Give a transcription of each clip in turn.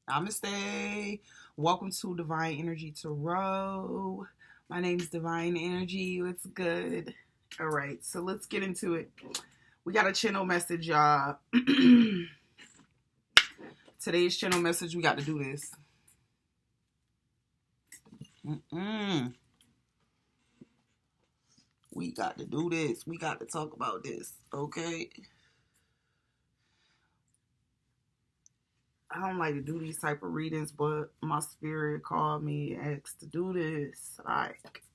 Namaste. Welcome to Divine Energy Tarot. My name is Divine Energy. It's good. All right, so let's get into it. We got a channel message, y'all. Today's channel message, we got to do this. We got to do this. We got to talk about this, okay? I don't like to do these type of readings, but my spirit called me and asked to do this. I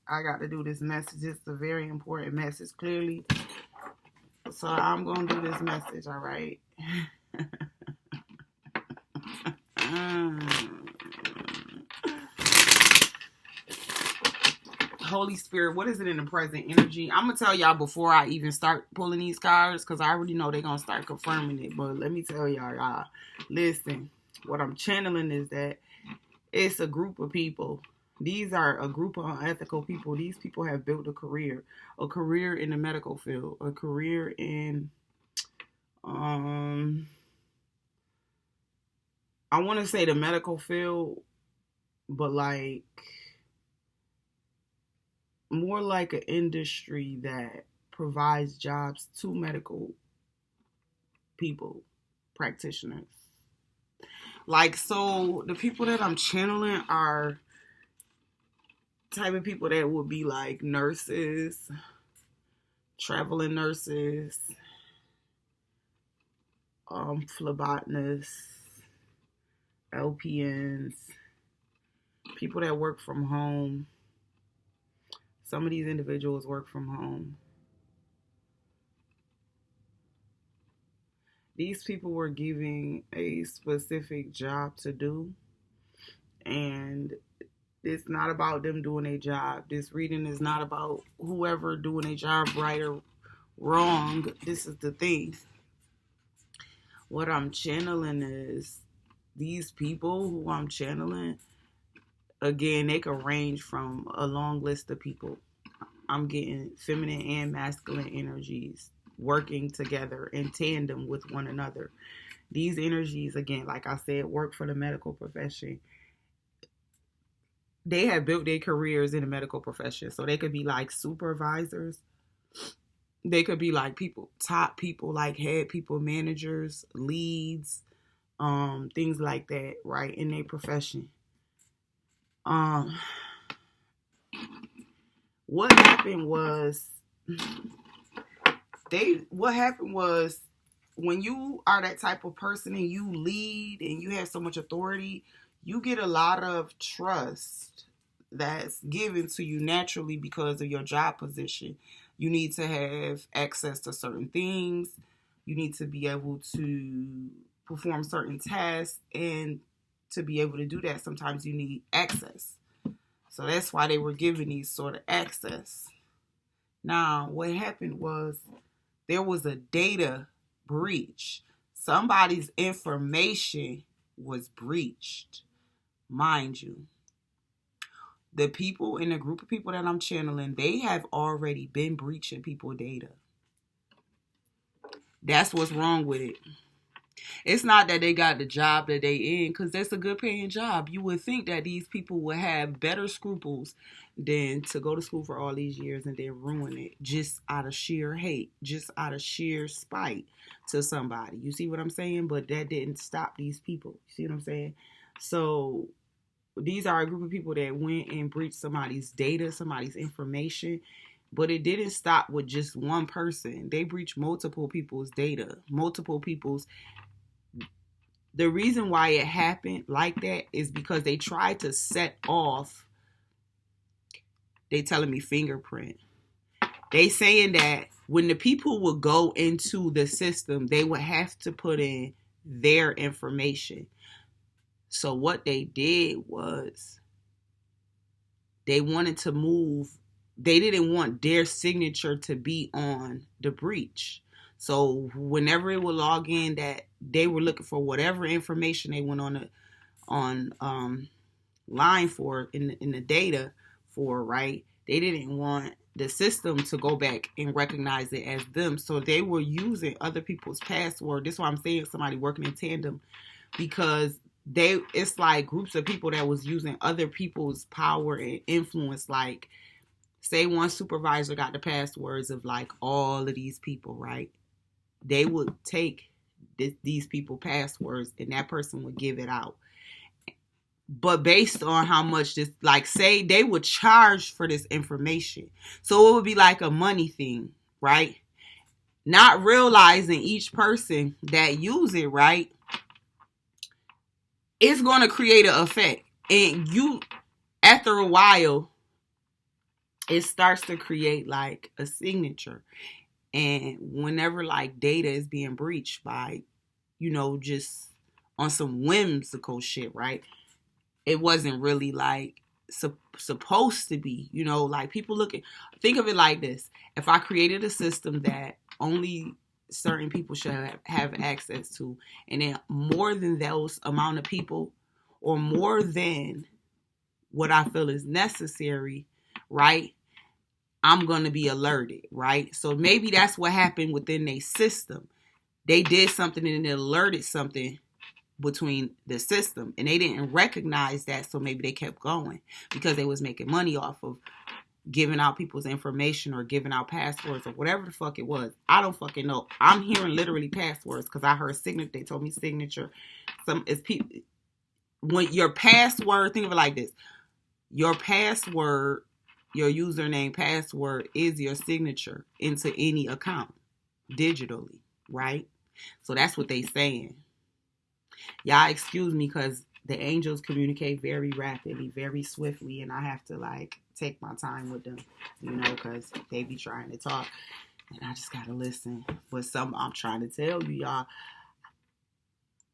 got to do this message. It's a very important message, clearly. So I'm going to do this message, all right? Holy Spirit, what is it in the present energy? I'm going to tell y'all before I even start pulling these cards, because I already know they're going to start confirming it. But let me tell y'all, listen, what I'm channeling is that it's a group of people. These are a group of unethical people. These people have built a career in the medical field, a career in, I want to say the medical field, but like, more like an industry that provides jobs to medical people, practitioners. Like, so the people that I'm channeling are type of people that would be like nurses, traveling nurses, phlebotomists, LPNs, people that work from home. Some of these individuals work from home. These people were given a specific job to do, and it's not about them doing a job. This reading is not about whoever doing a job right or wrong. This is the thing. What I'm channeling is these people who I'm channeling, again, they could range from a long list of people. I'm getting feminine and masculine energies working together in tandem with one another. These energies, again, like I said, work for the medical profession. They have built their careers in the medical profession. So they could be like supervisors. They could be like people, top people, like head people, managers, leads, things like that, right, in their profession. What happened was when you are that type of person and you lead and you have so much authority, you get a lot of trust that's given to you naturally because of your job position. You need to have access to certain things. You need to be able to perform certain tasks, and to be able to do that, sometimes you need access. So that's why they were given these sort of access. Now, what happened was there was a data breach. Somebody's information was breached. Mind you, the people in the group of people that I'm channeling, they have already been breaching people's data. That's what's wrong with it. It's not that they got the job that they in, because that's a good paying job. You would think that these people would have better scruples than to go to school for all these years and then ruin it just out of sheer hate, just out of sheer spite to somebody. You see what I'm saying? But that didn't stop these people. You see what I'm saying? So these are a group of people that went and breached somebody's data, somebody's information. But it didn't stop with just one person. They breached multiple people's data, multiple people's. The reason why it happened like that is because they tried to set off, they telling me fingerprint. They saying that when the people would go into the system, they would have to put in their information. So what they did was they wanted to move. They didn't want their signature to be on the breach. So whenever it would log in that they were looking for whatever information they went on line for in the data for, right? They didn't want the system to go back and recognize it as them. So they were using other people's password. This is why I'm saying somebody working in tandem, because it's like groups of people that was using other people's power and influence. Like, say one supervisor got the passwords of like all of these people, right? They would take these people passwords and that person would give it out. But based on how much this, like, say they would charge for this information. So it would be like a money thing, right? Not realizing each person that use it, right? It's going to create an effect. And you, after a while, it starts to create like a signature. And whenever like data is being breached by, just on some whimsical shit, right? It wasn't really like supposed to be, like people think of it like this. If I created a system that only certain people should have access to, and then more than those amount of people, or more than what I feel is necessary, right? I'm going to be alerted, right? So maybe that's what happened within their system. They did something and it alerted something between the system, and they didn't recognize that, so maybe they kept going because they was making money off of giving out people's information or giving out passwords or whatever the fuck it was. I don't fucking know. I'm hearing literally passwords because I heard signature. They told me signature. When your password, think of it like this: your password, your username password is your signature into any account digitally, right? So that's what they saying. Y'all excuse me because the angels communicate very rapidly, very swiftly, and I have to like take my time with them, because they be trying to talk and I just gotta listen. But I'm trying to tell you, y'all,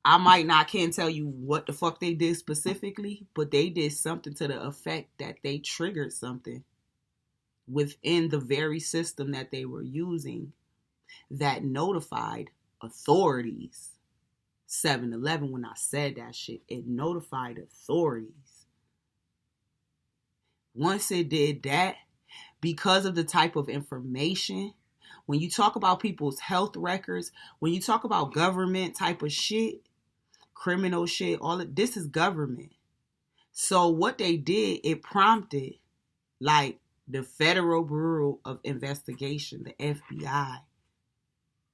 I can't tell you what the fuck they did specifically, but they did something to the effect that they triggered something within the very system that they were using that notified authorities. 7-Eleven, when I said that shit, it notified authorities. Once it did that, because of the type of information, when you talk about people's health records, when you talk about government type of shit, criminal shit, all of this is government. So what they did, it prompted like the Federal Bureau of Investigation, the FBI,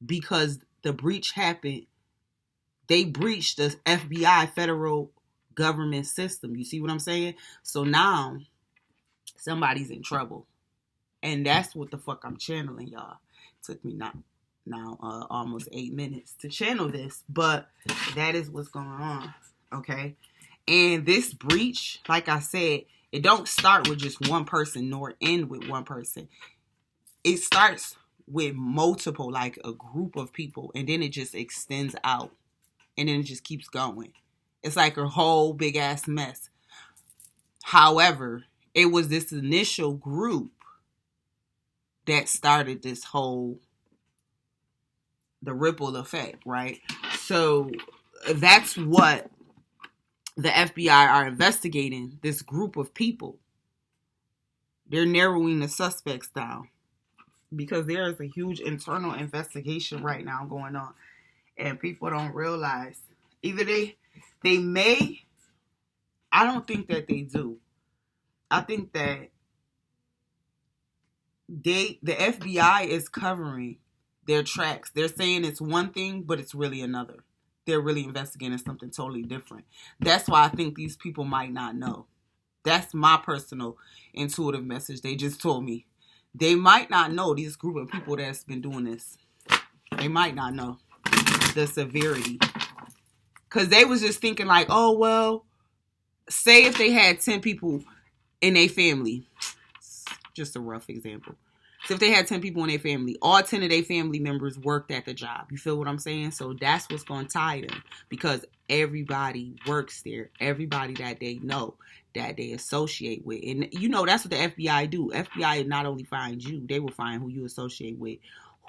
because the breach happened. They breached the FBI, federal government system. You see what I'm saying? So now somebody's in trouble. And that's what the fuck I'm channeling, y'all. It took me almost 8 minutes to channel this, but that is what's going on. Okay. And this breach, like I said, it don't start with just one person nor end with one person. It starts with multiple, like a group of people, and then it just extends out. And then it just keeps going. It's like a whole big ass mess. However, it was this initial group that started the ripple effect, right? So that's what the FBI are investigating, this group of people. They're narrowing the suspects down because there is a huge internal investigation right now going on. And people don't realize, either they may, I don't think that they do. I think that the FBI is covering their tracks. They're saying it's one thing, but it's really another. They're really investigating something totally different. That's why I think these people might not know. That's my personal intuitive message. They just told me. They might not know, this group of people that's been doing this. They might not know the severity, because they was just thinking like, oh well, say if they had 10 people in their family, just a rough example. So if they had 10 people in their family, all 10 of their family members worked at the job. You feel what I'm saying? So that's what's going to tie them, because everybody works there. Everybody that they know, that they associate with. And that's what the FBI do. FBI not only finds you, they will find who you associate with,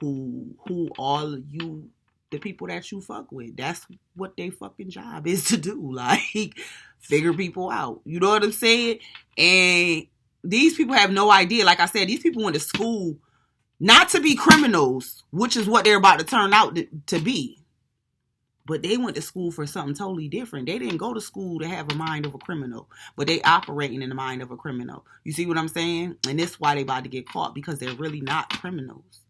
who all you, the people that you fuck with. That's what their fucking job is to do. Like, figure people out. You know what I'm saying? And these people have no idea. Like I said, these people went to school not to be criminals, which is what they're about to turn out to be. But they went to school for something totally different. They didn't go to school to have a mind of a criminal, but they operating in the mind of a criminal. You see what I'm saying? And that's why they about to get caught, because they're really not criminals.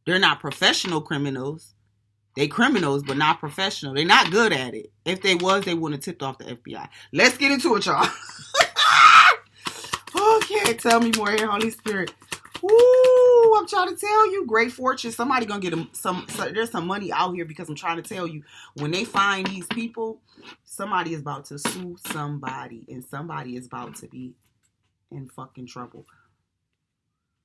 They're not professional criminals. They criminals, but not professional. They're not good at it. If they was, they wouldn't have tipped off the FBI. Let's get into it, y'all. Okay, tell me more here, Holy Spirit. Ooh, I'm trying to tell you, great fortune. Somebody gonna get them there's some money out here, because I'm trying to tell you, when they find these people, somebody is about to sue somebody, and somebody is about to be in fucking trouble.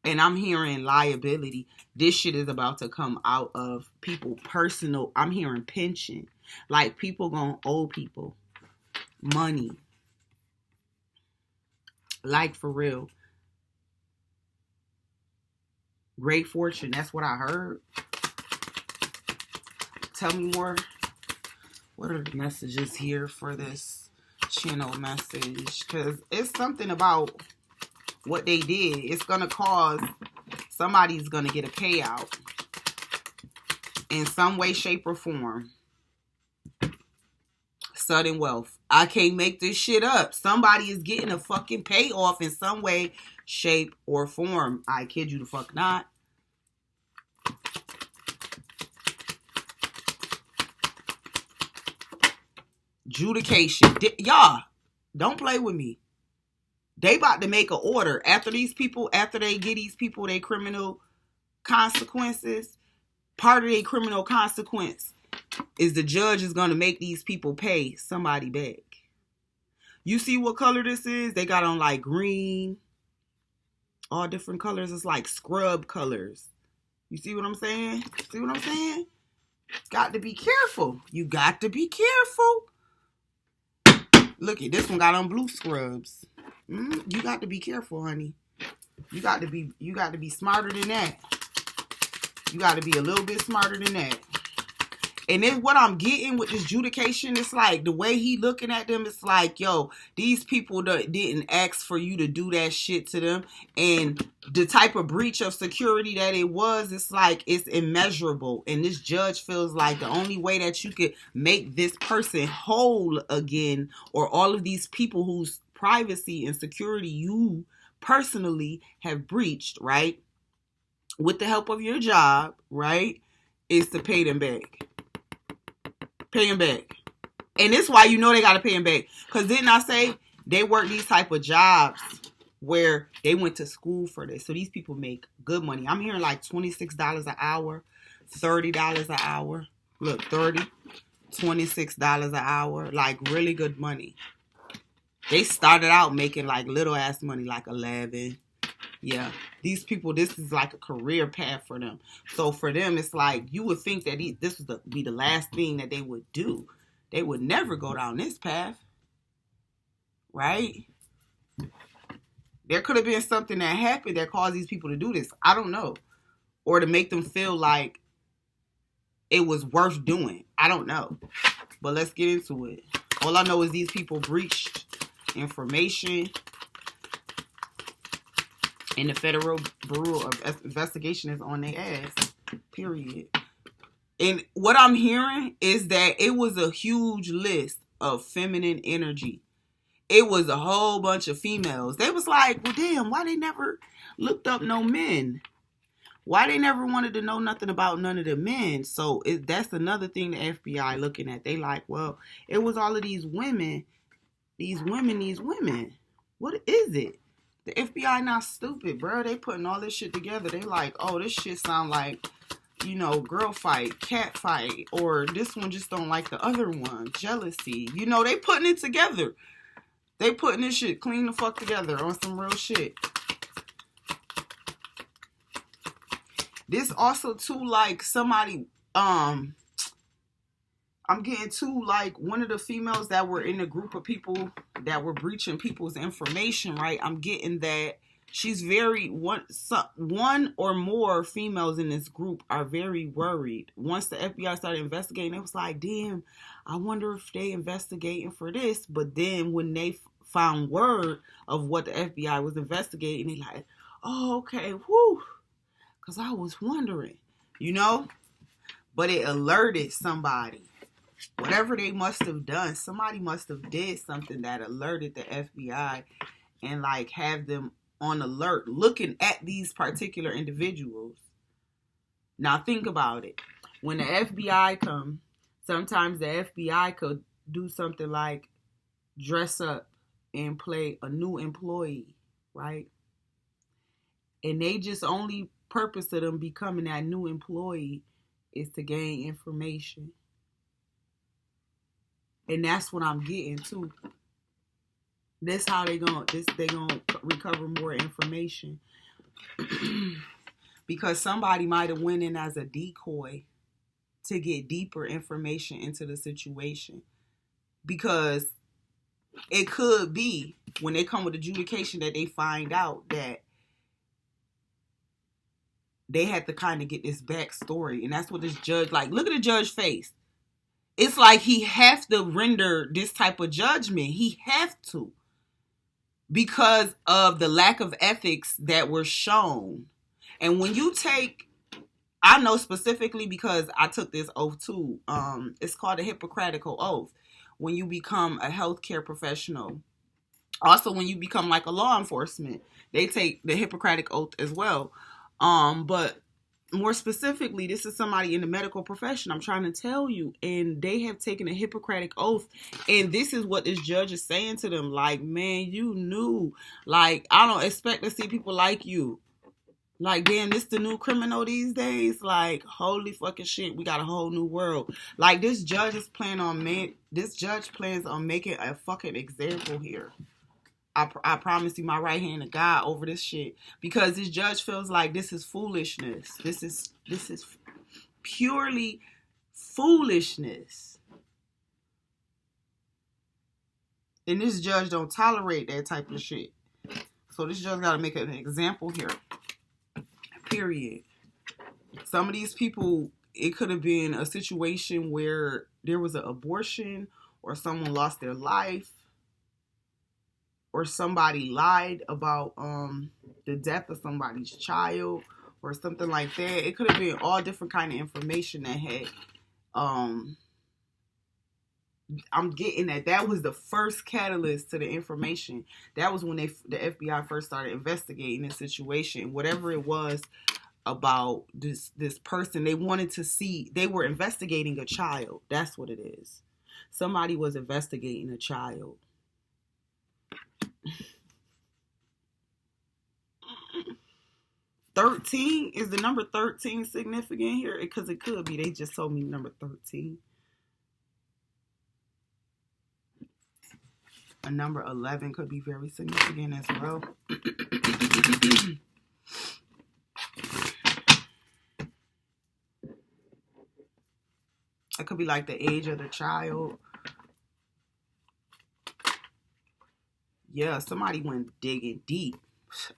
And I'm hearing liability. This shit is about to come out of people personal. I'm hearing pension. Like, people gonna owe people money. Like, for real. Great fortune. That's what I heard. Tell me more. What are the messages here for this channel message? Because it's something about what they did. It's going to cause somebody's going to get a payout in some way, shape, or form. Sudden wealth. I can't make this shit up. Somebody is getting a fucking payoff in some way, shape, or form. I kid you the fuck not. Adjudication. Y'all, don't play with me. They about to make an order. After they get these people their criminal consequences, part of their criminal consequence is the judge is going to make these people pay somebody back. You see what color this is? They got on like green, all different colors. It's like scrub colors. You see what I'm saying? See what I'm saying? Got to be careful. You got to be careful. Look at this one, got on blue scrubs. You got to be careful, honey. You got to be smarter than that. You got to be a little bit smarter than that. And then what I'm getting with this adjudication, it's like the way he looking at them, it's like, yo, these people didn't ask for you to do that shit to them. And the type of breach of security that it was, it's like, it's immeasurable. And this judge feels like the only way that you could make this person whole again, or all of these people whose privacy and security you personally have breached, right, with the help of your job, right, is to pay them back. Pay them back. And this is why you know they got to pay them back. Because didn't I say they work these type of jobs where they went to school for this? So these people make good money. I'm hearing like $26 an hour, $30 an hour. Look, $30, $26 an hour. Like really good money. They started out making like little ass money, like 11. Yeah, these people, this is like a career path for them. So for them, it's like you would think that this would be the last thing that they would do. They would never go down this path, right? There could have been something that happened that caused these people to do this. I don't know. Or to make them feel like it was worth doing. I don't know. But let's get into it. All I know is these people breached information. And the Federal Bureau of Investigation is on their ass. Period. And what I'm hearing is that it was a huge list of feminine energy. It was a whole bunch of females. They was like, well, damn, why they never looked up no men? Why they never wanted to know nothing about none of the men? So that's another thing the FBI looking at. They like, well, it was all of these women. These women. What is it? The FBI not stupid, bro. They putting all this shit together. They like, oh, this shit sound like, you know, girl fight, cat fight, or this one just don't like the other one. Jealousy. You know, they putting it together. They putting this shit clean the fuck together on some real shit. This also too, like somebody, I'm getting to like one of the females that were in a group of people that were breaching people's information, right? I'm getting that she's very, one or more females in this group are very worried. Once the FBI started investigating, it was like, damn, I wonder if they investigating for this. But then when they found word of what the FBI was investigating, they like, oh, okay, whew. Because I was wondering, you know? But it alerted somebody. Whatever they must have done, somebody must have did something that alerted the FBI and like have them on alert looking at these particular individuals. Now think about it. When the FBI come, sometimes the FBI could do something like dress up and play a new employee, right? And they just only purpose of them becoming that new employee is to gain information. And that's what I'm getting to. That's how they gonna recover more information. Because somebody might have went in as a decoy to get deeper information into the situation. Because it could be when they come with adjudication that they find out that they had to kind of get this backstory. And that's what this judge, like, look at the judge's face. It's like he has to render this type of judgment. He has to. Because of the lack of ethics that were shown. And when you take, I know specifically because I took this oath too. It's called a Hippocratic oath. When you become a healthcare professional. Also, when you become like a law enforcement, they take the Hippocratic oath as well. But more specifically, this is somebody in the medical profession, I'm trying to tell you, and they have taken a Hippocratic oath, and this is what this judge is saying to them, like, man, you knew, like, I don't expect to see people like you. Like, damn, this the new criminal these days? Like, holy fucking shit, we got a whole new world. Like, this judge plans on making a fucking example here. I promise you my right hand of God over this shit. Because this judge feels like this is foolishness. This is purely foolishness. And this judge don't tolerate that type of shit. So this judge got to make an example here. Period. Some of these people, it could have been a situation where there was an abortion or someone lost their life. Or somebody lied about the death of somebody's child or something like that. It could have been all different kind of information that had. I'm getting that was the first catalyst to the information. That was when the FBI first started investigating this situation. Whatever it was about this person, they wanted to see. They were investigating a child. That's what it is. Somebody was investigating a child. 13 is the number 13 significant here? Because it could be. They just told me number 13. A number 11 could be very significant as well. It could be like the age of the child. Yeah, somebody went digging deep.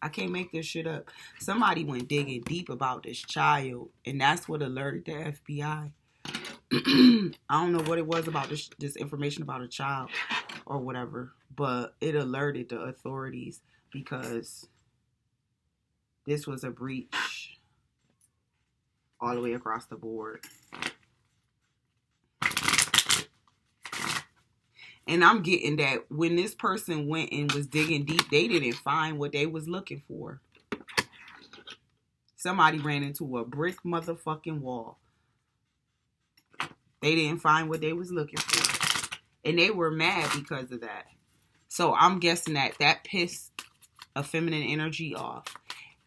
I can't make this shit up. Somebody went digging deep about this child, and that's what alerted the FBI. I don't know what it was about this information about a child or whatever, but it alerted the authorities because this was a breach all the way across the board. And I'm getting that when this person went and was digging deep, they didn't find what they was looking for. Somebody ran into a brick motherfucking wall. They didn't find what they was looking for. And they were mad because of that. So I'm guessing that pissed a feminine energy off.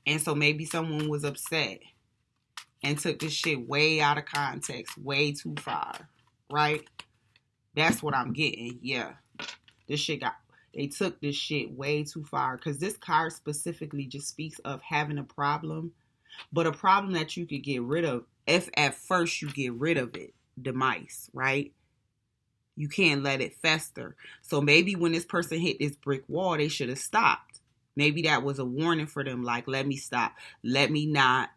And so maybe someone was upset and took this shit way out of context, way too far. Right? That's what I'm getting. Yeah. They took this shit way too far. Because this card specifically just speaks of having a problem. But a problem that you could get rid of if at first you get rid of it. The mice, right? You can't let it fester. So maybe when this person hit this brick wall, they should have stopped. Maybe that was a warning for them. Like, let me stop. Let me not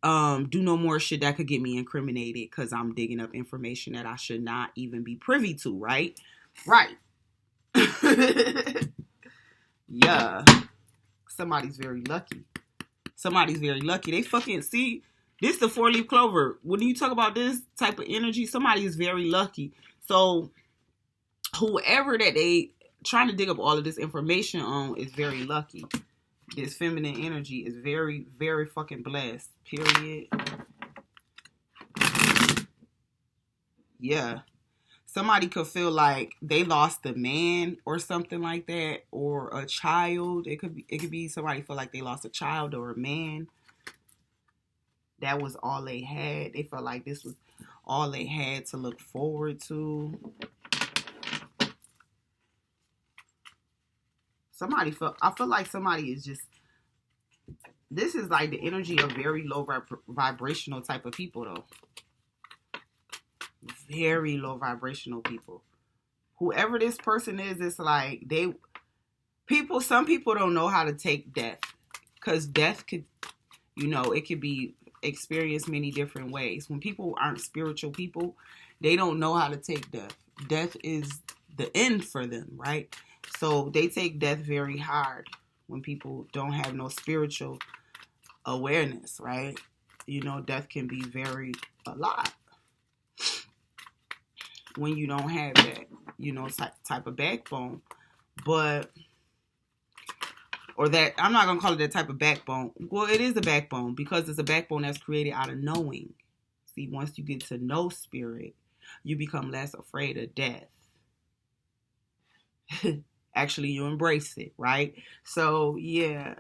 do no more shit that could get me incriminated because I'm digging up information that I should not even be privy to, right? Right. Yeah. Somebody's very lucky. They fucking see. This the 4-leaf clover. When you talk about this type of energy, somebody is very lucky. So whoever that they trying to dig up all of this information on is very lucky. This feminine energy is very, very fucking blessed. Period. Yeah. Somebody could feel like they lost a man or something like that, or a child. It could be somebody feel like they lost a child or a man. That was all they had. They felt like this was all they had to look forward to. I feel like somebody is just, this is like the energy of very low vibrational type of people though. Very low vibrational people. Whoever this person is, it's like some people don't know how to take death. Because death could, it could be experienced many different ways. When people aren't spiritual people, they don't know how to take death. Death is the end for them, right? So they take death very hard when people don't have no spiritual awareness, right? Death can be a lot when you don't have that, type of backbone. But, or that, I'm not going to call it that type of backbone. Well, it is a backbone because it's a backbone that's created out of knowing. See, once you get to know spirit, you become less afraid of death. Actually, you embrace it, right? So, yeah.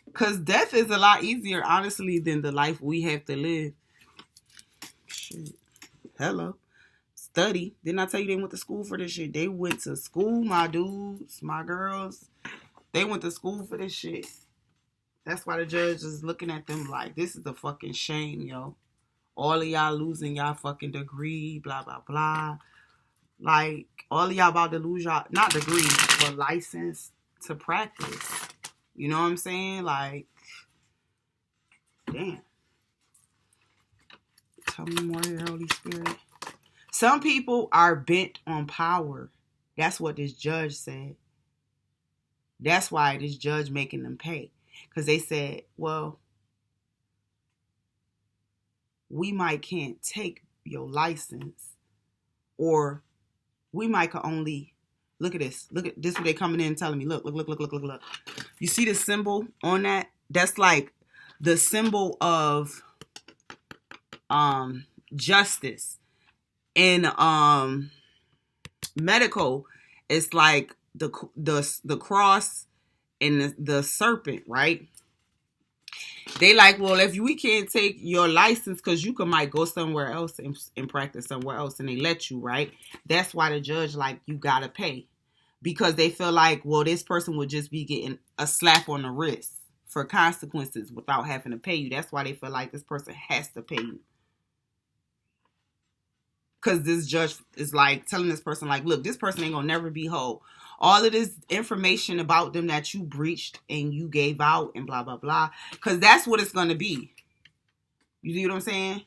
Because death is a lot easier, honestly, than the life we have to live. Shit. Hello. Study. Didn't I tell you they went to school for this shit? They went to school, my dudes, my girls. They went to school for this shit. That's why the judge is looking at them like, this is a fucking shame, yo. All of y'all losing y'all fucking degree, blah, blah, blah. Like, all of y'all about to lose y'all, not degree, but license to practice. You know what I'm saying? Like, damn. Tell me more here, Holy Spirit. Some people are bent on power. That's what this judge said. That's why this judge making them pay. Because they said, well, we might can't take your license, or we might could only, look at this. Look at this, what they coming in and telling me. Look. You see the symbol on that? That's like the symbol of justice. In medical, it's like the cross and the serpent, right? They like, well, if we can't take your license because you might go somewhere else and practice somewhere else, and they let you, right? That's why the judge like, you gotta pay, because they feel like, well, this person would just be getting a slap on the wrist for consequences without having to pay you. That's why they feel like this person has to pay you. Because this judge is like telling this person like, look, this person ain't gonna never be whole. All of this information about them that you breached and you gave out and blah, blah, blah. Because that's what it's going to be. You see what I'm saying?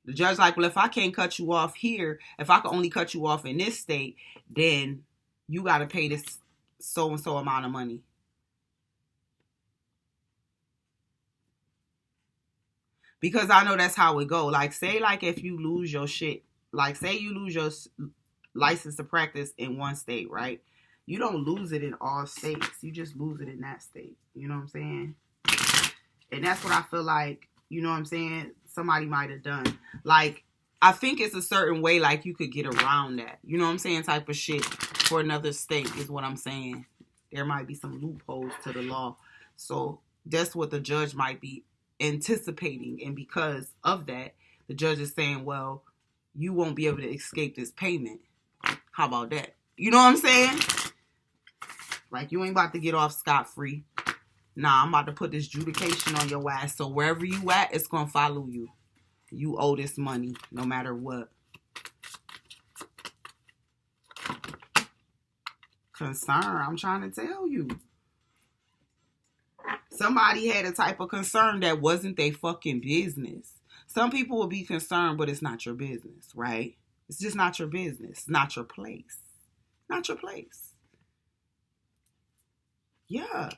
The judge like, well, if I can't cut you off here, if I can only cut you off in this state, then you got to pay this so-and-so amount of money. Because I know that's how it go. Like, say, like, if you lose your shit, like, say you lose your license to practice in one state, right? You don't lose it in all states. You just lose it in that state. You know what I'm saying? And that's what I feel like, you know what I'm saying, somebody might have done. Like, I think it's a certain way, like, you could get around that. You know what I'm saying? Type of shit for another state is what I'm saying. There might be some loopholes to the law. So that's what the judge might be anticipating, and because of that, the judge is saying, well, you won't be able to escape this payment. How about that? You know what I'm saying? Like, you ain't about to get off scot-free. Nah, I'm about to put this adjudication on your ass, so wherever you at, it's gonna follow you. You owe this money no matter what. Concern, I'm trying to tell you. Somebody had a type of concern that wasn't their fucking business. Some people will be concerned, but it's not your business, right? It's just not your business. It's not your place. Not your place. Yeah.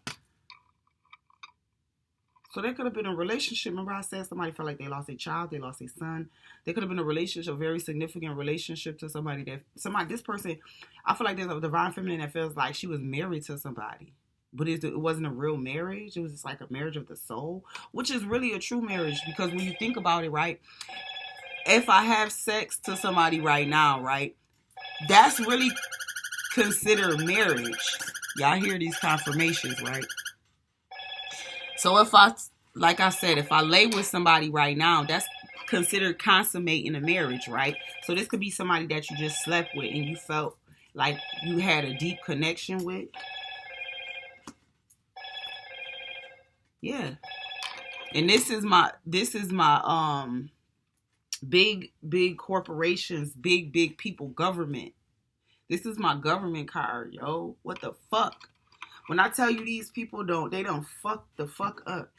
So they could have been in a relationship. Remember I said somebody felt like they lost a child, they lost a son. They could have been in a relationship, a very significant relationship to somebody, this person, I feel like there's a divine feminine that feels like she was married to somebody. But it wasn't a real marriage. It was just like a marriage of the soul, which is really a true marriage, because when you think about it, right? If I have sex to somebody right now, right? That's really considered marriage. Y'all hear these confirmations, right? So like I said, if I lay with somebody right now, that's considered consummating a marriage, right? So this could be somebody that you just slept with and you felt like you had a deep connection with. Yeah. And this is my big corporations, big people, government. This is my government card, yo. What the fuck? When I tell you these people they don't fuck the fuck up.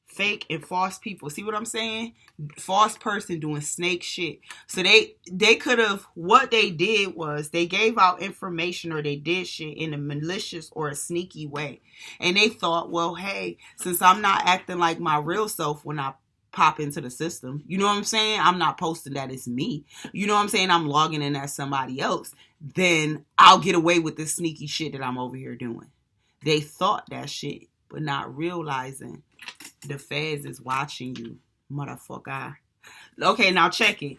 Fake and false people. See what I'm saying? False person doing snake shit. So they could have, what they did was they gave out information or they did shit in a malicious or a sneaky way. And they thought, well, hey, since I'm not acting like my real self when I pop into the system, you know what I'm saying? I'm not posting that it's me. You know what I'm saying? I'm logging in as somebody else. Then I'll get away with this sneaky shit that I'm over here doing. They thought that shit, but not realizing the feds is watching you, motherfucker. Okay, now check it.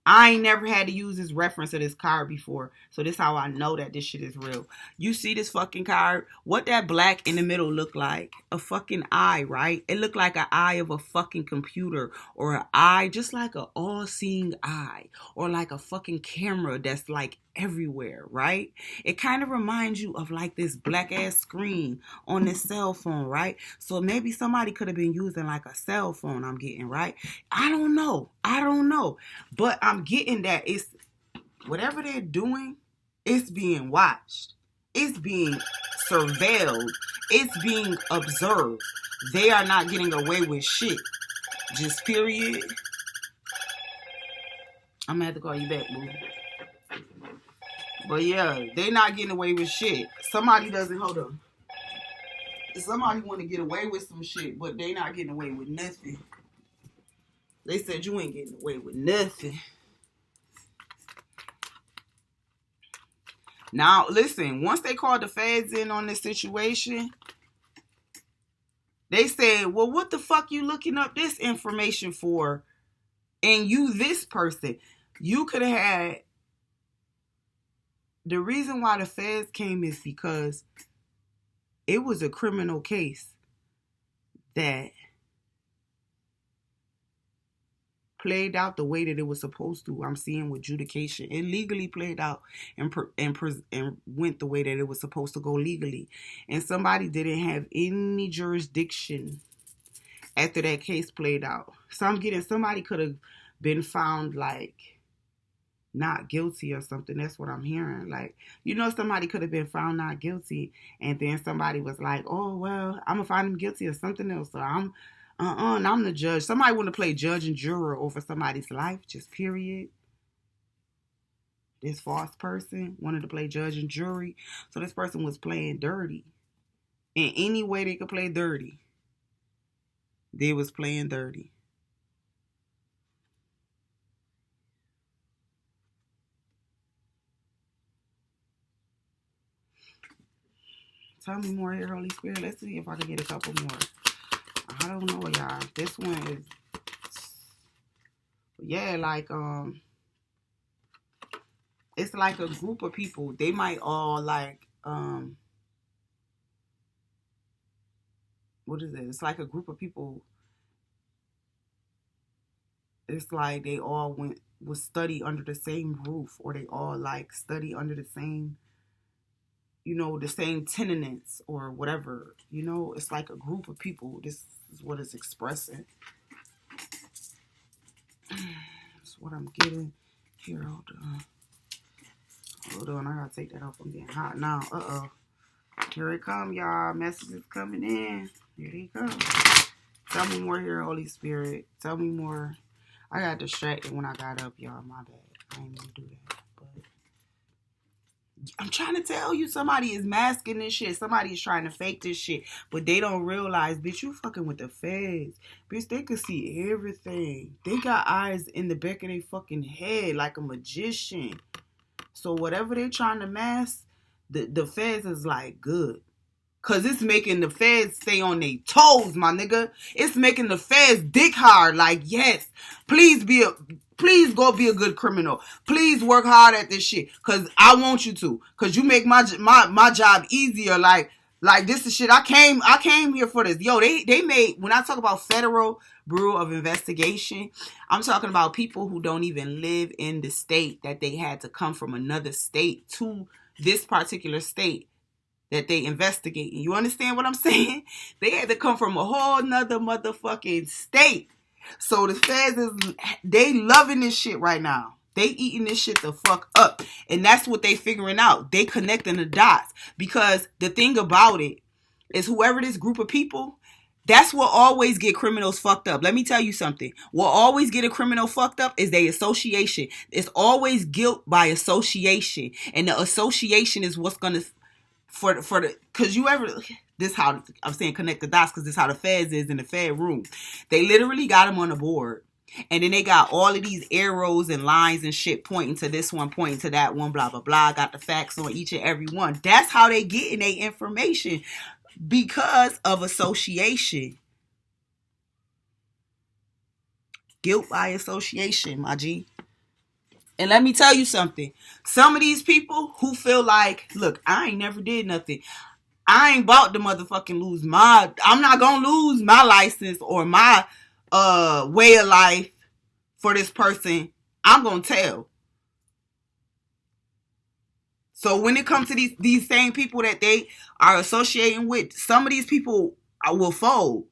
I ain't never had to use this reference of this card before. So this how I know that this shit is real. You see this fucking card? What that black in the middle look like? A fucking eye, right? It looked like an eye of a fucking computer. Or an eye, just like an all-seeing eye. Or like a fucking camera that's like everywhere, right? It kind of reminds you of like this black ass screen on this cell phone, right? So maybe somebody could have been using like a cell phone, I'm getting, right? I don't know. But I'm getting that it's whatever they're doing, it's being watched. It's being surveilled. It's being observed. They are not getting away with shit. Just period. I'm gonna have to call you back, boo. But yeah, they not getting away with shit. Somebody want to get away with some shit, but they not getting away with nothing. They said you ain't getting away with nothing. Now, listen, once they called the feds in on this situation, they said, well, what the fuck you looking up this information for? And you, this person, you could have had. The reason why the feds came is because it was a criminal case that played out the way that it was supposed to. I'm seeing with adjudication. It legally played out and went the way that it was supposed to go legally. And somebody didn't have any jurisdiction after that case played out. So I'm getting, somebody could have been found like not guilty or something. That's what I'm hearing. Like, you know, somebody could have been found not guilty and then somebody was like, oh, well, I'm gonna find him guilty of something else. So I'm the judge. Somebody want to play judge and juror over somebody's life, just period. This false person wanted to play judge and jury. So this person was playing dirty. In any way they could play dirty, they was playing dirty. Tell me more here, Holy Spirit. Let's see if I can get a couple more. I don't know, y'all. This one is, yeah, like, it's like a group of people. They might all like, what is it? It's like a group of people. It's like they all was study under the same roof, or they all like study under the same, you know, the same tenants or whatever. You know, it's like a group of people. This is what it's expressing. That's what I'm getting. Here, hold on. I gotta take that off. I'm getting hot now. Uh-oh. Here it come, y'all. Messages coming in. Here they come. Tell me more here, Holy Spirit. Tell me more. I got distracted when I got up, y'all. My bad. I ain't gonna do that. But I'm trying to tell you, somebody is masking this shit. Somebody is trying to fake this shit. But they don't realize, bitch, you fucking with the feds. Bitch, they can see everything. They got eyes in the back of their fucking head like a magician. So whatever they're trying to mask, the feds is like, good. Because it's making the feds stay on their toes, my nigga. It's making the feds dick hard. Like, yes, please go be a good criminal. Please work hard at this shit. Because I want you to. Because you make my job easier. Like this is shit. I came here for this. Yo, they made, when I talk about Federal Bureau of Investigation, I'm talking about people who don't even live in the state, that they had to come from another state to this particular state that they investigating. You understand what I'm saying? They had to come from a whole nother motherfucking state. So the feds they loving this shit right now. They eating this shit the fuck up. And that's what they figuring out. They connecting the dots. Because the thing about it is, whoever this group of people, that's what always get criminals fucked up. Let me tell you something. What always get a criminal fucked up is their association. It's always guilt by association. And the association is what's going to, because you ever, this how I'm saying connect the dots, because this how the feds is in the fed room. They literally got them on the board. And then they got all of these arrows and lines and shit pointing to this one, pointing to that one, blah, blah, blah. Got the facts on each and every one. That's how they getting their information, because of association. Guilt by association, my G. And let me tell you something. Some of these people who feel like, look, I ain't never did nothing. I ain't about to motherfucking I'm not gonna lose my license or my way of life for this person. I'm gonna tell. So when it comes to these same people that they are associating with, some of these people will fold,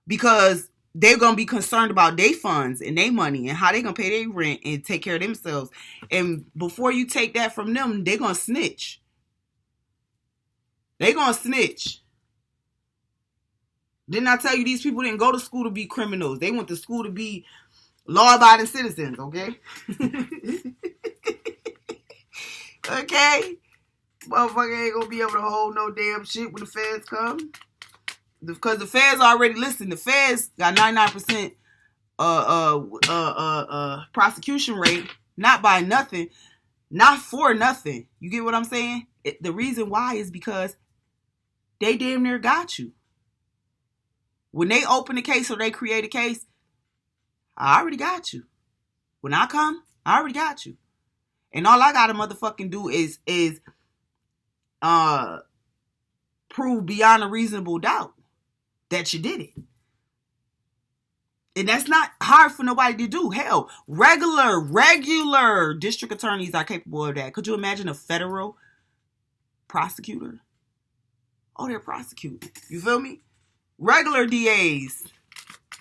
because they're going to be concerned about their funds and their money and how they're going to pay their rent and take care of themselves. And before you take that from them, they're going to snitch. They're going to snitch. Didn't I tell you these people didn't go to school to be criminals? They went to school to be law-abiding citizens, okay? Okay? Motherfucker ain't going to be able to hold no damn shit when the feds come. Because the feds already, listen, the feds got 99% prosecution rate, not by nothing, not for nothing. You get what I'm saying? The reason why is because they damn near got you. When they open a case or they create a case, I already got you. When I come, I already got you. And all I gotta motherfucking do is prove beyond a reasonable doubt that you did it. And that's not hard for nobody to do. Hell, regular district attorneys are capable of that. Could you imagine a federal prosecutor? Oh, they're prosecuting. You feel me? Regular DAs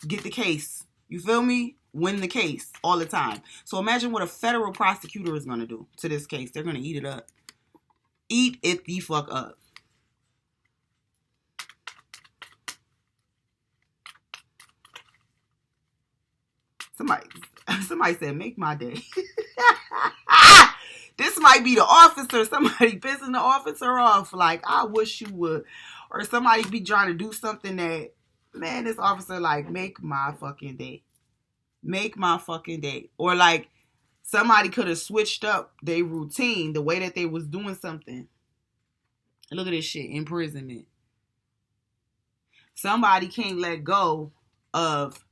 get the case. You feel me? Win the case all the time. So imagine what a federal prosecutor is going to do to this case. They're going to eat it up. Eat it the fuck up. Somebody said, make my day. This might be the officer. Somebody pissing the officer off. Like, I wish you would. Or somebody be trying to do something that, man, this officer, like, make my fucking day. Make my fucking day. Or, like, somebody could have switched up their routine, the way that they was doing something. Look at this shit. Imprisonment. Somebody can't let go of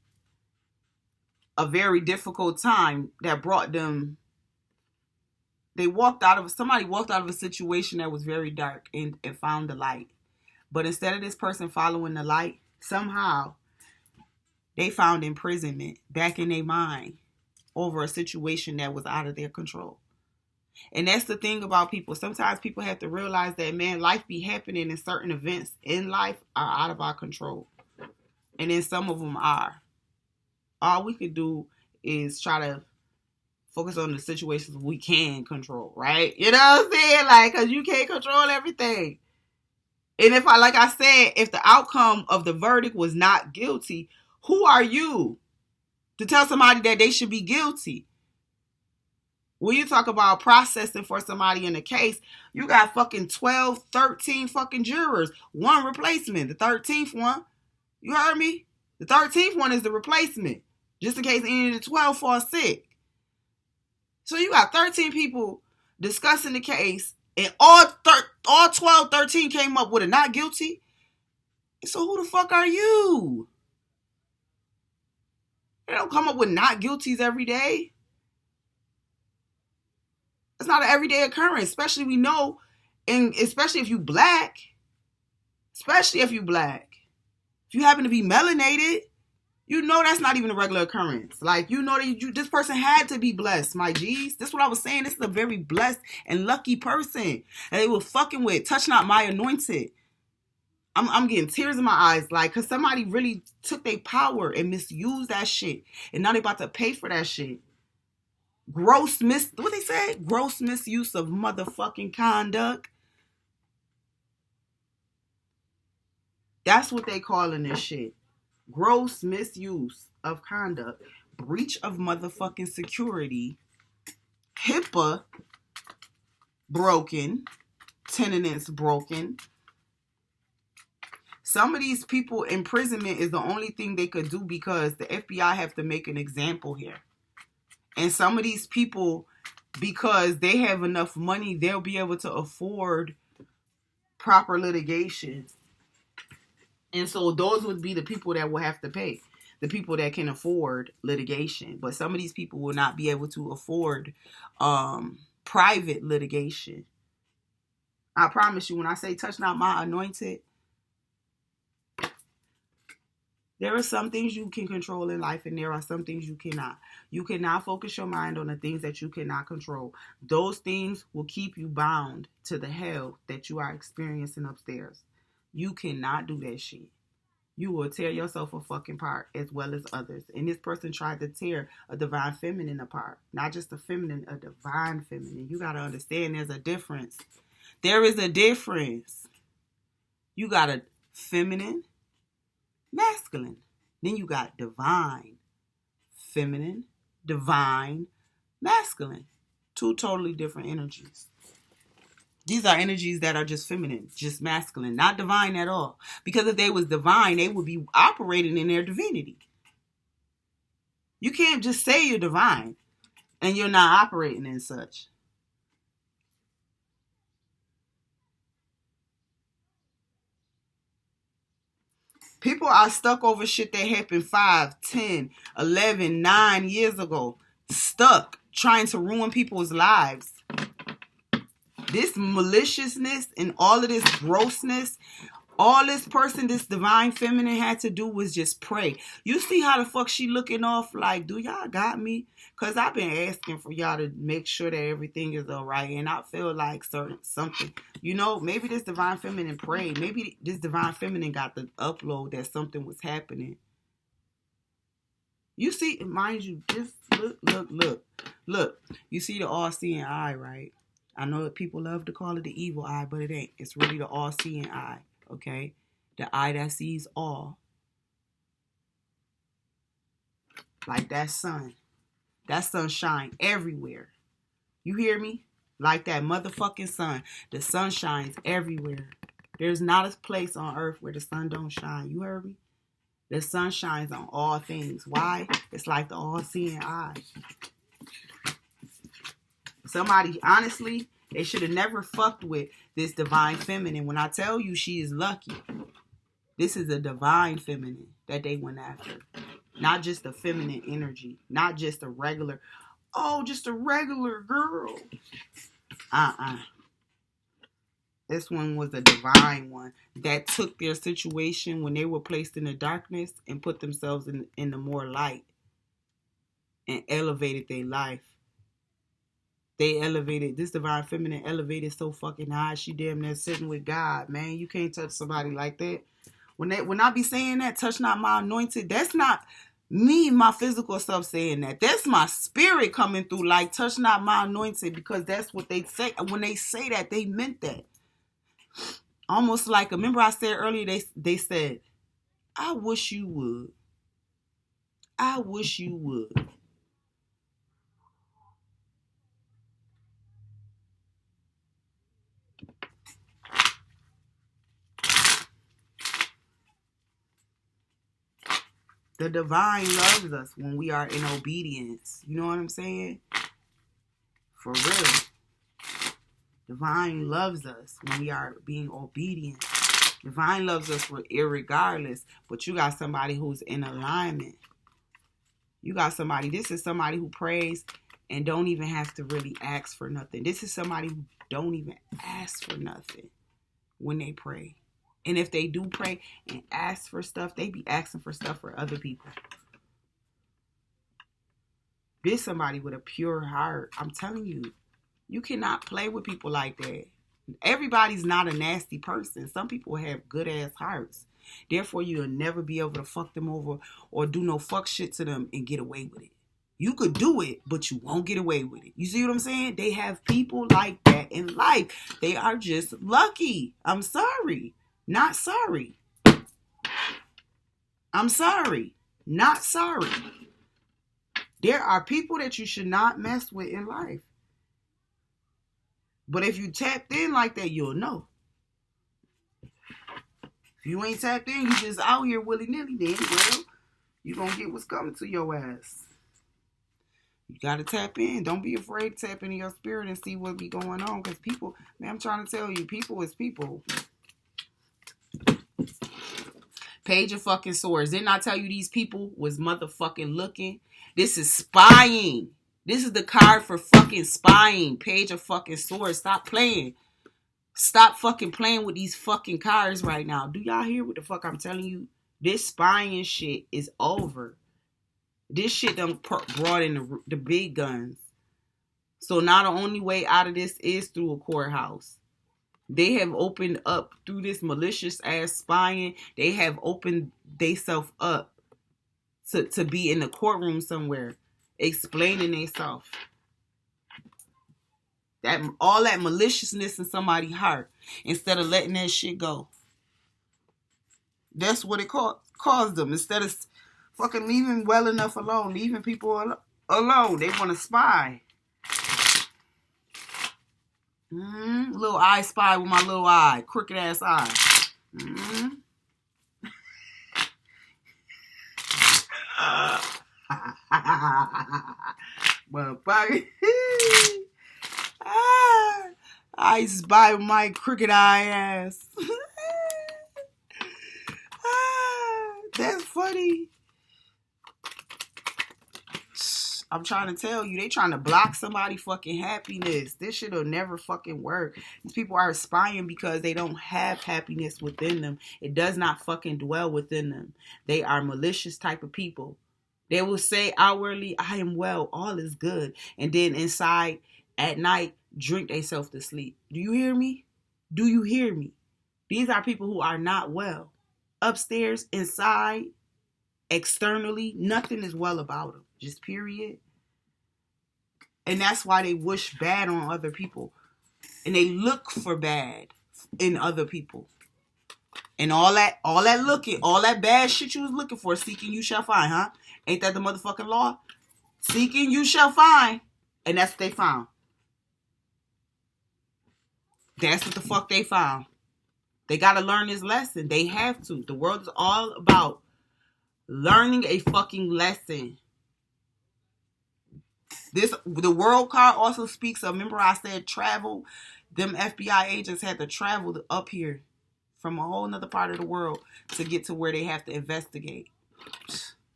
a very difficult time that brought them. Somebody walked out of a situation that was very dark and found the light. But instead of this person following the light, somehow they found imprisonment back in their mind over a situation that was out of their control. And that's the thing about people. Sometimes people have to realize that, man, life be happening, and certain events in life are out of our control. And then some of them are. All we could do is try to focus on the situations we can control, right? You know what I'm saying? Like, because you can't control everything. And if the outcome of the verdict was not guilty, who are you to tell somebody that they should be guilty? When you talk about processing for somebody in a case, you got fucking 12, 13 fucking jurors. One replacement. The 13th one, you heard me? The 13th one is the replacement. Just in case any of the 12 fall sick. So you got 13 people discussing the case, and all 12, 13 came up with a not guilty. So who the fuck are you? They don't come up with not guilties every day. It's not an everyday occurrence, especially we know, and especially if you black. Especially if you black. If you happen to be melanated, you know that's not even a regular occurrence. Like, you know that this person had to be blessed, my G's. This is what I was saying. This is a very blessed and lucky person that they were fucking with. Touch not my anointed. I'm getting tears in my eyes, like, because somebody really took their power and misused that shit. And now they about to pay for that shit. What they say? Gross misuse of motherfucking conduct. That's what they calling this shit. Gross misuse of conduct. Breach of motherfucking security. HIPAA broken. Tenants broken. Some of these people, imprisonment is the only thing they could do because the FBI have to make an example here. And some of these people, because they have enough money, they'll be able to afford proper litigation. And so those would be the people that will have to pay. The people that can afford litigation. But some of these people will not be able to afford private litigation. I promise you, when I say touch not my anointed, there are some things you can control in life and there are some things you cannot. You cannot focus your mind on the things that you cannot control. Those things will keep you bound to the hell that you are experiencing upstairs. You cannot do that shit. You will tear yourself a fucking apart as well as others. And this person tried to tear a divine feminine apart. Not just a feminine, a divine feminine. You got to understand there's a difference. There is a difference. You got a feminine, masculine. Then you got divine, feminine, divine, masculine. Two totally different energies. These are energies that are just feminine, just masculine, not divine at all. Because if they was divine, they would be operating in their divinity. You can't just say you're divine and you're not operating in such. People are stuck over shit that happened 5, 10, 11, 9 years ago. Stuck trying to ruin people's lives. This maliciousness and all of this grossness, all this divine feminine had to do was just pray. You see how the fuck she looking off like, do y'all got me? Because I've been asking for y'all to make sure that everything is all right. And I feel like something, maybe this divine feminine prayed. Maybe this divine feminine got the upload that something was happening. You see, mind you, just look. You see the all-seeing eye, right? I know that people love to call it the evil eye, but it ain't. It's really the all-seeing eye, okay? The eye that sees all. Like that sun. That sun shine everywhere. You hear me? Like that motherfucking sun. The sun shines everywhere. There's not a place on earth where the sun don't shine. You heard me? The sun shines on all things. Why? It's like the all-seeing eye. Somebody, honestly, they should have never fucked with this divine feminine. When I tell you she is lucky, this is a divine feminine that they went after. Not just a feminine energy. Not just a regular, just a regular girl. This one was a divine one that took their situation when they were placed in the darkness and put themselves in the more light and elevated their life. They elevated, this divine feminine elevated so fucking high, she damn near sitting with God, man. You can't touch somebody like that. When I be saying that, touch not my anointed, that's not me, my physical self saying that. That's my spirit coming through like, touch not my anointed, because that's what they say. When they say that, they meant that. Almost like, remember I said earlier, they said, I wish you would. I wish you would. The divine loves us when we are in obedience. You know what I'm saying? For real. Divine loves us when we are being obedient. Divine loves us irregardless. But you got somebody who's in alignment. You got somebody. This is somebody who prays and don't even have to really ask for nothing. This is somebody who don't even ask for nothing when they pray. And if they do pray and ask for stuff, they be asking for stuff for other people. This somebody with a pure heart. I'm telling you, you cannot play with people like that. Everybody's not a nasty person. Some people have good ass hearts. Therefore, you'll never be able to fuck them over or do no fuck shit to them and get away with it. You could do it, but you won't get away with it. You see what I'm saying? They have people like that in life. They are just lucky. I'm sorry. Not sorry. I'm sorry. Not sorry. There are people that you should not mess with in life. But if you tapped in like that, you'll know. If you ain't tapped in, you just out here willy-nilly, then, well, you gonna get what's coming to your ass. You gotta tap in. Don't be afraid to tap into your spirit and see what be going on. Because people, man, I'm trying to tell you, people is people. Page of fucking swords. Didn't I tell you these people was motherfucking looking? This is spying. This is the card for fucking spying. Page of fucking swords. Stop playing. Stop fucking playing with these fucking cards right now. Do y'all hear what the fuck I'm telling you? This spying shit is over. This shit done brought in the big guns. So now the only way out of this is through a courthouse. They have opened up through this malicious ass spying. They have opened themselves up to be in the courtroom somewhere explaining themselves. That all that maliciousness in somebody's heart instead of letting that shit go. That's what it caused them. Instead of fucking leaving well enough alone, leaving people alone, they want to spy. Little eye spy with my little eye, crooked ass eye. Motherfucker. I spy with my crooked eye ass. That's funny. I'm trying to tell you, they trying to block somebody fucking happiness. This shit'll never fucking work. These people are spying because they don't have happiness within them. It does not fucking dwell within them. They are malicious type of people. They will say outwardly, I am well, all is good. And then inside, at night, drink themselves to sleep. Do you hear me? Do you hear me? These are people who are not well. Upstairs, inside, externally, nothing is well about them. Just period. And that's why they wish bad on other people. And they look for bad in other people. And all that looking, all that bad shit you was looking for, seeking you shall find, huh? Ain't that the motherfucking law? Seeking you shall find. And that's what they found. That's what the fuck they found. They gotta learn this lesson. They have to. The world is all about learning a fucking lesson. The world card also speaks of, remember I said travel? Them FBI agents had to travel up here from a whole nother part of the world to get to where they have to investigate.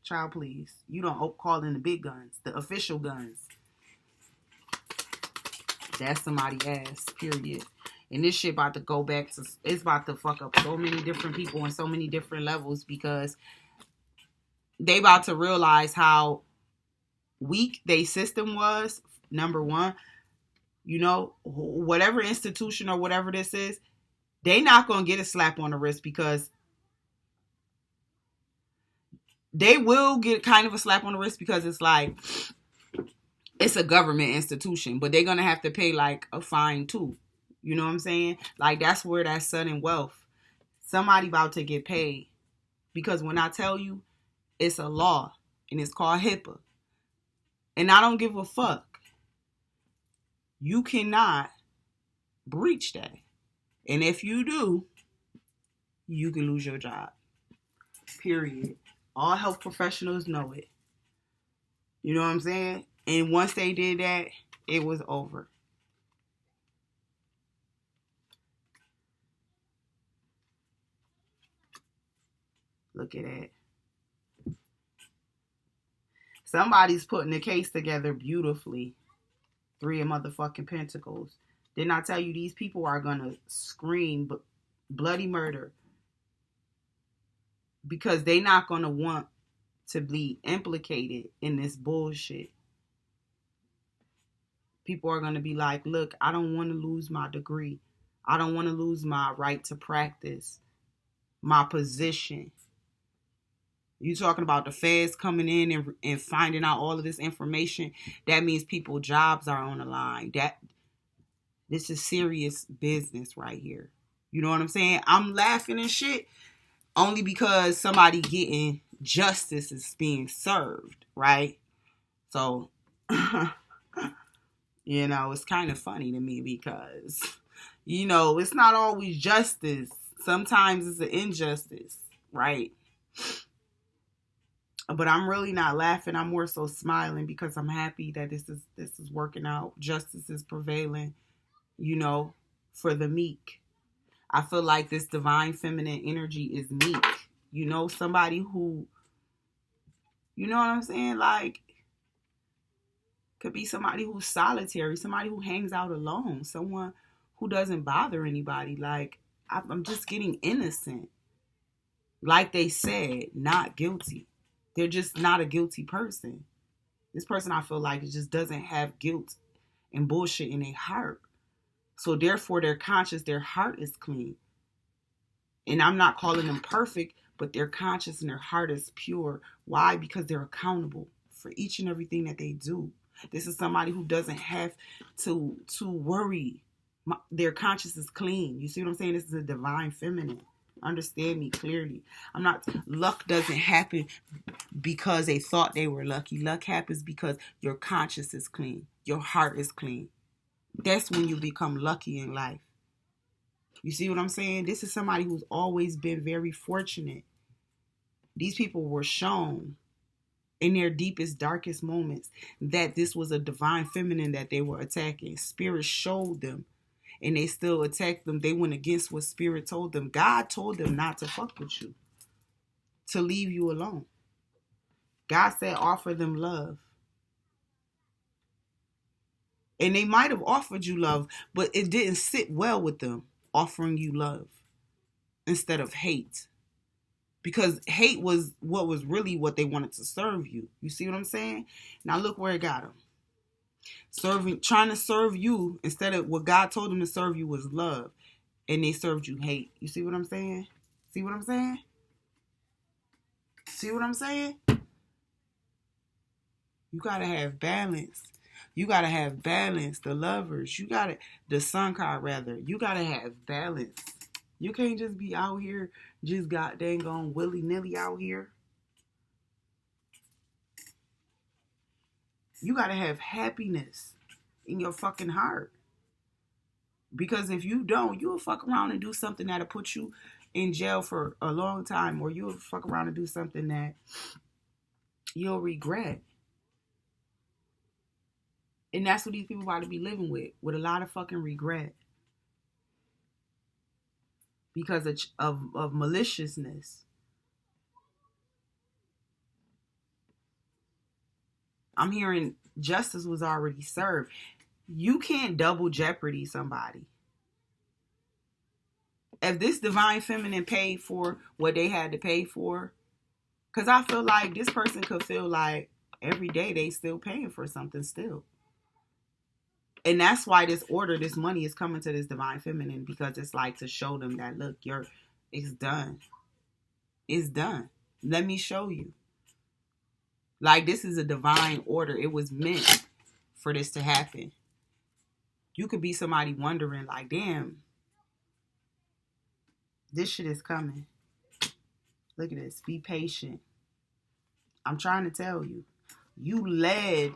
Child, please. You don't call in the big guns, the official guns. That's somebody's ass, period. And this shit about to go back to, it's about to fuck up so many different people on so many different levels because they about to realize how weak their system was, number one. You know, whatever institution or whatever this is, they not going to get a slap on the wrist because they will get kind of a slap on the wrist because it's like, it's a government institution, but they're going to have to pay like a fine too. You know what I'm saying? Like that's where that sudden wealth, somebody about to get paid. Because when I tell you, it's a law and it's called HIPAA. And I don't give a fuck. You cannot breach that. And if you do, you can lose your job. Period. All health professionals know it. You know what I'm saying? And once they did that, it was over. Look at that. Somebody's putting the case together beautifully. 3 of motherfucking pentacles. Didn't I tell you these people are going to scream bloody murder? Because they not going to want to be implicated in this bullshit. People are going to be like, look, I don't want to lose my degree. I don't want to lose my right to practice, my position. You talking about the feds coming in and finding out all of this information. That means people's jobs are on the line. This is serious business right here. You know what I'm saying? I'm laughing and shit only because somebody getting justice is being served, right? So, you know, it's kind of funny to me because, you know, it's not always justice. Sometimes it's an injustice, right? But I'm really not laughing. I'm more so smiling because I'm happy that this is working out. Justice is prevailing, you know, for the meek. I feel like this divine feminine energy is meek. You know, somebody who, you know what I'm saying? Like, could be somebody who's solitary, somebody who hangs out alone, someone who doesn't bother anybody. Like, I'm just getting innocent. Like they said, not guilty. They're just not a guilty person. This person, I feel like, just doesn't have guilt and bullshit in their heart. So therefore, their conscience, their heart is clean. And I'm not calling them perfect, but their conscience and their heart is pure. Why? Because they're accountable for each and everything that they do. This is somebody who doesn't have to worry. Their conscience is clean. You see what I'm saying? This is a divine feminine. Understand me clearly. Luck doesn't happen because they thought they were lucky. Luck happens because your conscience is clean. Your heart is clean. That's when you become lucky in life. You see what I'm saying? This is somebody who's always been very fortunate. These people were shown in their deepest, darkest moments that this was a divine feminine that they were attacking. Spirit showed them. And they still attacked them. They went against what Spirit told them. God told them not to fuck with you. To leave you alone. God said offer them love. And they might have offered you love, but it didn't sit well with them offering you love instead of hate. Because hate was what they wanted to serve you. You see what I'm saying? Now look where it got them. Trying to serve you instead of what God told them to serve you was love, and they served you hate. You see what I'm saying? See what I'm saying? See what I'm saying? You gotta have balance. You gotta have balance. The lovers, the sun card rather. You gotta have balance. You can't just be out here just goddamn going willy nilly out here. You gotta have happiness in your fucking heart. Because if you don't, you'll fuck around and do something that'll put you in jail for a long time, or you'll fuck around and do something that you'll regret. And that's what these people about to be living with a lot of fucking regret. Because of maliciousness. I'm hearing justice was already served. You can't double jeopardy somebody. If this divine feminine paid for what they had to pay for, because I feel like this person could feel like every day they still paying for something still. And that's why this money is coming to this divine feminine, because it's like to show them that, look, it's done. It's done. Let me show you. Like, this is a divine order. It was meant for this to happen. You could be somebody wondering, like, damn, this shit is coming. Look at this. Be patient. I'm trying to tell you. You led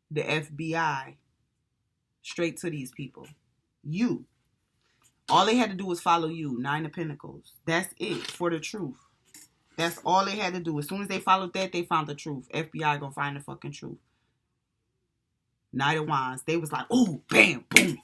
the FBI straight to these people. You. All they had to do was follow you. 9 of Pentacles. That's it for the truth. That's all they had to do. As soon as they followed that, they found the truth. FBI gonna find the fucking truth. Knight of Wands. They was like, oh, bam, boom.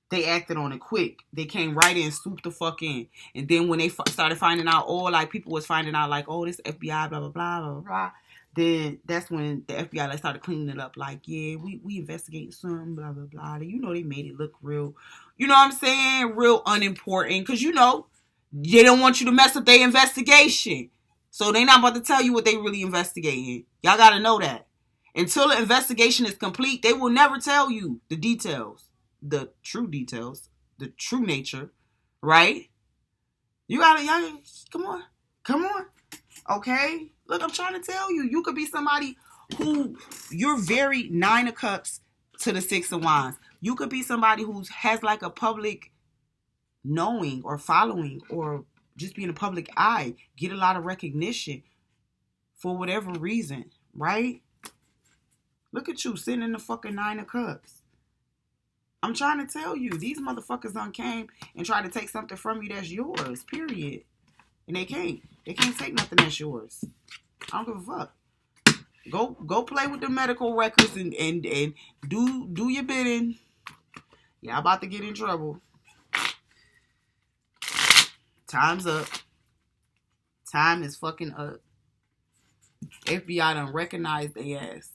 They acted on it quick. They came right in, swooped the fuck in. And then when they started finding out, like, people was finding out, like, oh, this FBI, blah, blah, blah, blah, blah. Then that's when the FBI, like, started cleaning it up. Like, yeah, we investigating something, blah, blah, blah. You know, they made it look real, you know what I'm saying? Real unimportant. Because, you know, they don't want you to mess up their investigation. So they not about to tell you what they really investigating. Y'all got to know that. Until the investigation is complete, they will never tell you the details. The true details. The true nature. Right? You got to, y'all, come on. Come on. Okay? Look, I'm trying to tell you. You could be somebody who, you're very 9 of Cups to the 6 of Wands. You could be somebody who has like a public knowing or following or just be in the public eye. Get a lot of recognition for whatever reason. Right? Look at you sitting in the fucking 9 of Cups. I'm trying to tell you, these motherfuckers done came and tried to take something from you that's yours, period. And they can't. They can't take nothing that's yours. I don't give a fuck. Go play with the medical records and do your bidding. Yeah, I'm about to get in trouble. Time's up. Time is fucking up. FBI done recognized their ass.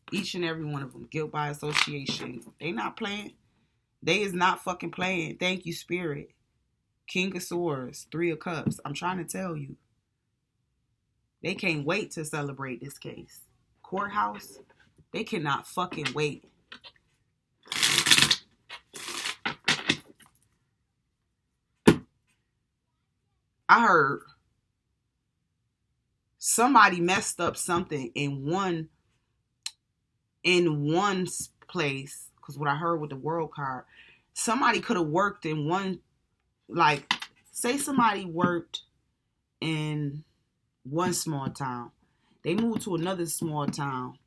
Each and every one of them. Guilt by association. They not playing. They is not fucking playing. Thank you, Spirit. King of Swords. 3 of Cups. I'm trying to tell you. They can't wait to celebrate this case. Courthouse. They cannot fucking wait. I heard somebody messed up something in one place, because what I heard with the world card, somebody could have worked in one, like, say somebody worked in one small town, they move to another small town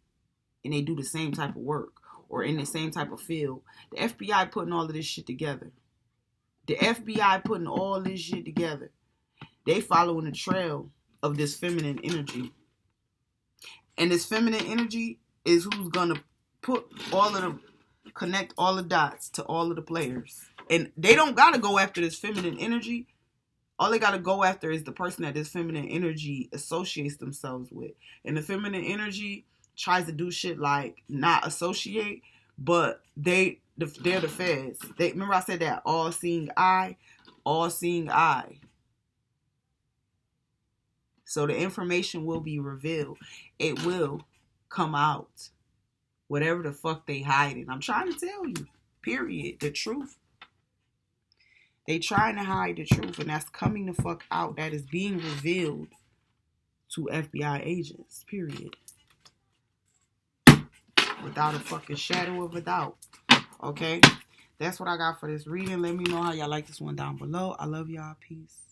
and they do the same type of work or in the same type of field. The FBI putting all of this shit together. The FBI putting all this shit together. They following the trail of this feminine energy. And this feminine energy is who's gonna connect all the dots to all of the players. And they don't gotta go after this feminine energy. All they gotta go after is the person that this feminine energy associates themselves with. And the feminine energy tries to do shit like not associate, but they're the feds. Remember I said that all-seeing eye, all-seeing eye. So the information will be revealed. It will come out. Whatever the fuck they hiding. I'm trying to tell you. Period. The truth. They trying to hide the truth. And that's coming the fuck out. That is being revealed to FBI agents. Period. Without a fucking shadow of a doubt. Okay? That's what I got for this reading. Let me know how y'all like this one down below. I love y'all. Peace.